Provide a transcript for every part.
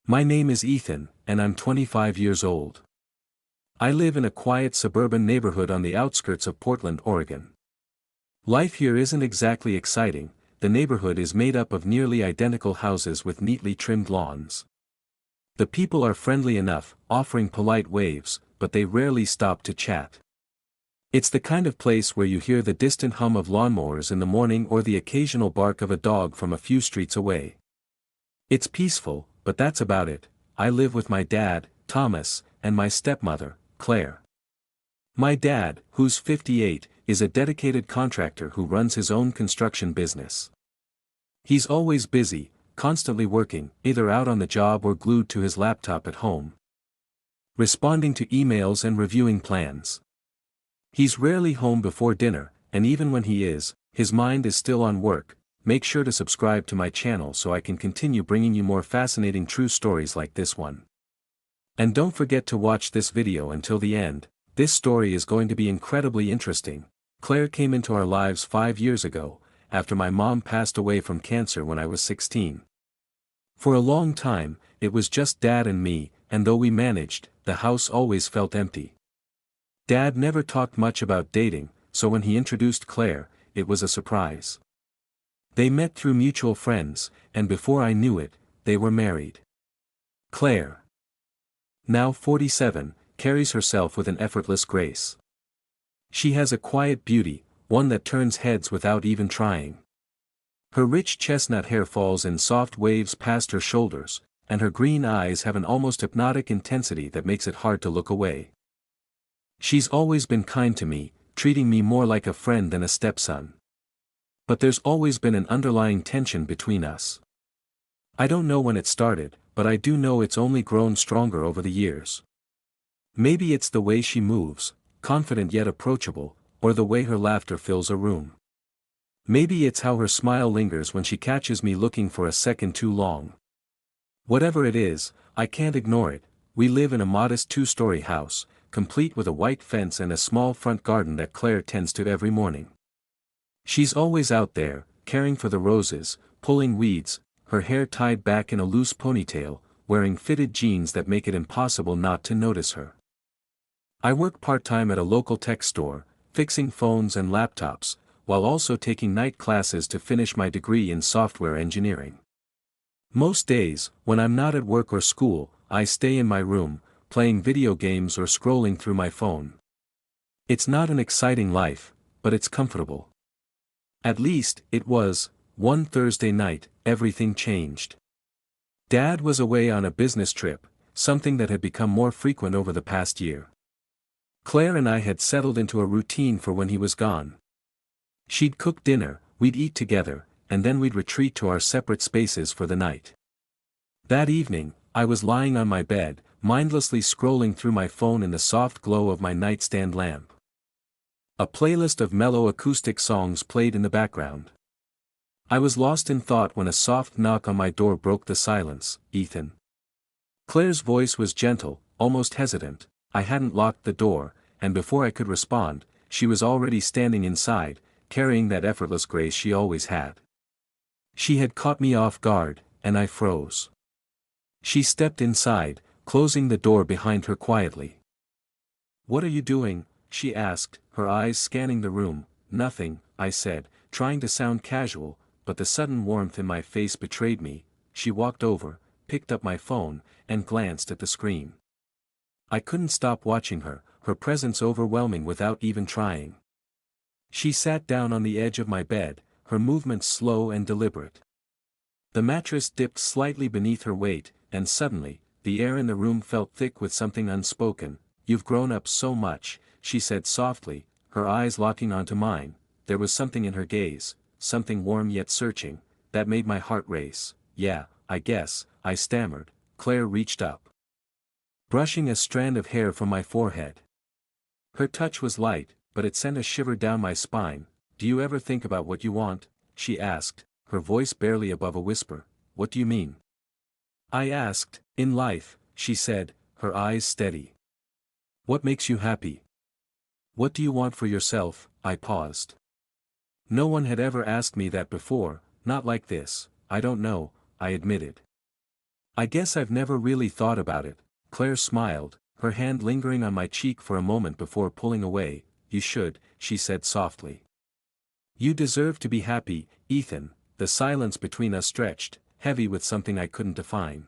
My name is Ethan, and I'm 25 years old. I live in a quiet suburban neighborhood on the outskirts of Portland, Oregon. Life here isn't exactly exciting. The neighborhood is made up of nearly identical houses with neatly trimmed lawns. The people are friendly enough, offering polite waves, but they rarely stop to chat. It's the kind of place where you hear the distant hum of lawnmowers in the morning or the occasional bark of a dog from a few streets away. It's peaceful, but that's about it. I live with my dad, Thomas, and my stepmother, Claire. My dad, who's 58, is a dedicated contractor who runs his own construction business. He's always busy, constantly working, either out on the job or glued to his laptop at home, responding to emails and reviewing plans. He's rarely home before dinner, and even when he is, his mind is still on work. Make sure to subscribe to my channel so I can continue bringing you more fascinating true stories like this one. And don't forget to watch this video until the end. This story is going to be incredibly interesting. Claire came into our lives 5 years ago, after my mom passed away from cancer when I was 16. For a long time, it was just Dad and me, and though we managed, the house always felt empty. Dad never talked much about dating, so when he introduced Claire, it was a surprise. They met through mutual friends, and before I knew it, they were married. Claire, now 47, carries herself with an effortless grace. She has a quiet beauty, one that turns heads without even trying. Her rich chestnut hair falls in soft waves past her shoulders, and her green eyes have an almost hypnotic intensity that makes it hard to look away. She's always been kind to me, treating me more like a friend than a stepson. But there's always been an underlying tension between us. I don't know when it started, but I do know it's only grown stronger over the years. Maybe it's the way she moves, confident yet approachable, or the way her laughter fills a room. Maybe it's how her smile lingers when she catches me looking for a second too long. Whatever it is, I can't ignore it. We live in a modest 2-story house, complete with a white fence and a small front garden that Claire tends to every morning. She's always out there, caring for the roses, pulling weeds, her hair tied back in a loose ponytail, wearing fitted jeans that make it impossible not to notice her. I work part-time at a local tech store, fixing phones and laptops, while also taking night classes to finish my degree in software engineering. Most days, when I'm not at work or school, I stay in my room, playing video games or scrolling through my phone. It's not an exciting life, but it's comfortable. At least, it was. One Thursday night, everything changed. Dad was away on a business trip, something that had become more frequent over the past year. Claire and I had settled into a routine for when he was gone. She'd cook dinner, we'd eat together, and then we'd retreat to our separate spaces for the night. That evening, I was lying on my bed, mindlessly scrolling through my phone in the soft glow of my nightstand lamp. A playlist of mellow acoustic songs played in the background. I was lost in thought when a soft knock on my door broke the silence. Ethan. Claire's voice was gentle, almost hesitant. I hadn't locked the door, and before I could respond, she was already standing inside, carrying that effortless grace she always had. She had caught me off guard, and I froze. She stepped inside, closing the door behind her quietly. "What are you doing?" she asked, her eyes scanning the room. "Nothing," I said, trying to sound casual, but the sudden warmth in my face betrayed me. She walked over, picked up my phone, and glanced at the screen. I couldn't stop watching her, her presence overwhelming without even trying. She sat down on the edge of my bed, her movements slow and deliberate. The mattress dipped slightly beneath her weight, and suddenly, the air in the room felt thick with something unspoken. "You've grown up so much," she said softly, her eyes locking onto mine. There was something in her gaze, something warm yet searching, that made my heart race. "Yeah, I guess," I stammered. Claire reached up, brushing a strand of hair from my forehead. Her touch was light, but it sent a shiver down my spine. "Do you ever think about what you want?" she asked, her voice barely above a whisper. "What do you mean?" I asked. "In life," she said, her eyes steady. "What makes you happy? What do you want for yourself?" I paused. No one had ever asked me that before, not like this. "I don't know," I admitted. I guess I've never really thought about it. Claire smiled, her hand lingering on my cheek for a moment before pulling away. You should, she said softly. You deserve to be happy, Ethan. The silence between us stretched, heavy with something I couldn't define.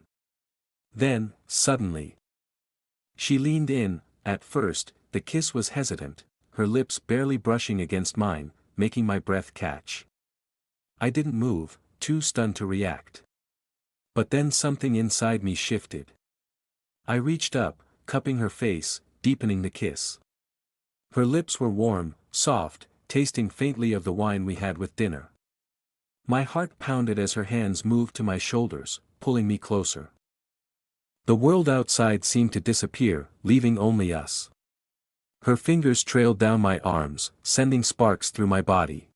Then, suddenly, she leaned in. At first, the kiss was hesitant, her lips barely brushing against mine, making my breath catch. I didn't move, too stunned to react. But then something inside me shifted. I reached up, cupping her face, deepening the kiss. Her lips were warm, soft, tasting faintly of the wine we had with dinner. My heart pounded as her hands moved to my shoulders, pulling me closer. The world outside seemed to disappear, leaving only us. Her fingers trailed down my arms, sending sparks through my body.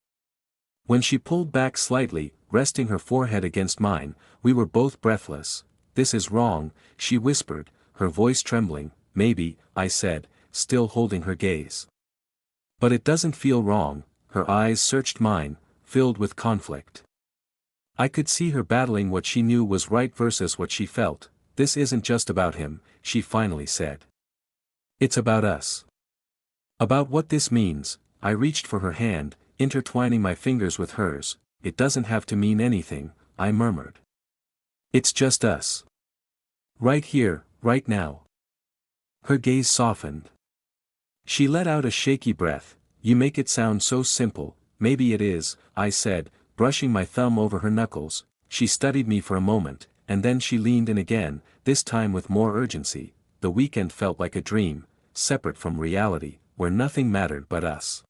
When she pulled back slightly, resting her forehead against mine, we were both breathless. This is wrong, she whispered, her voice trembling. Maybe, I said, still holding her gaze. But it doesn't feel wrong. Her eyes searched mine, filled with conflict. I could see her battling what she knew was right versus what she felt. This isn't just about him, she finally said. It's about us. About what this means. I reached for her hand, intertwining my fingers with hers. It doesn't have to mean anything, I murmured. It's just us. Right here, right now. Her gaze softened. She let out a shaky breath. You make it sound so simple. Maybe it is, I said, brushing my thumb over her knuckles. She studied me for a moment, and then she leaned in again, this time with more urgency. The weekend felt like a dream, separate from reality, where nothing mattered but us.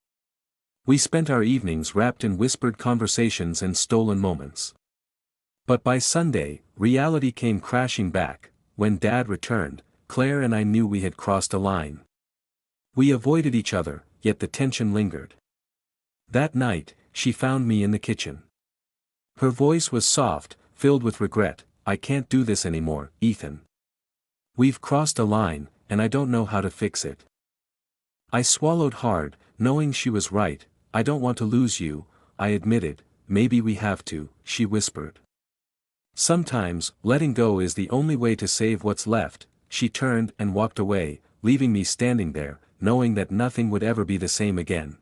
We spent our evenings wrapped in whispered conversations and stolen moments. But by Sunday, reality came crashing back. When Dad returned, Claire and I knew we had crossed a line. We avoided each other, yet the tension lingered. That night, she found me in the kitchen. Her voice was soft, filled with regret. I can't do this anymore, Ethan. We've crossed a line, and I don't know how to fix it. I swallowed hard, knowing she was right. I don't want to lose you, I admitted. Maybe we have to, she whispered. Sometimes, letting go is the only way to save what's left. She turned and walked away, leaving me standing there, knowing that nothing would ever be the same again.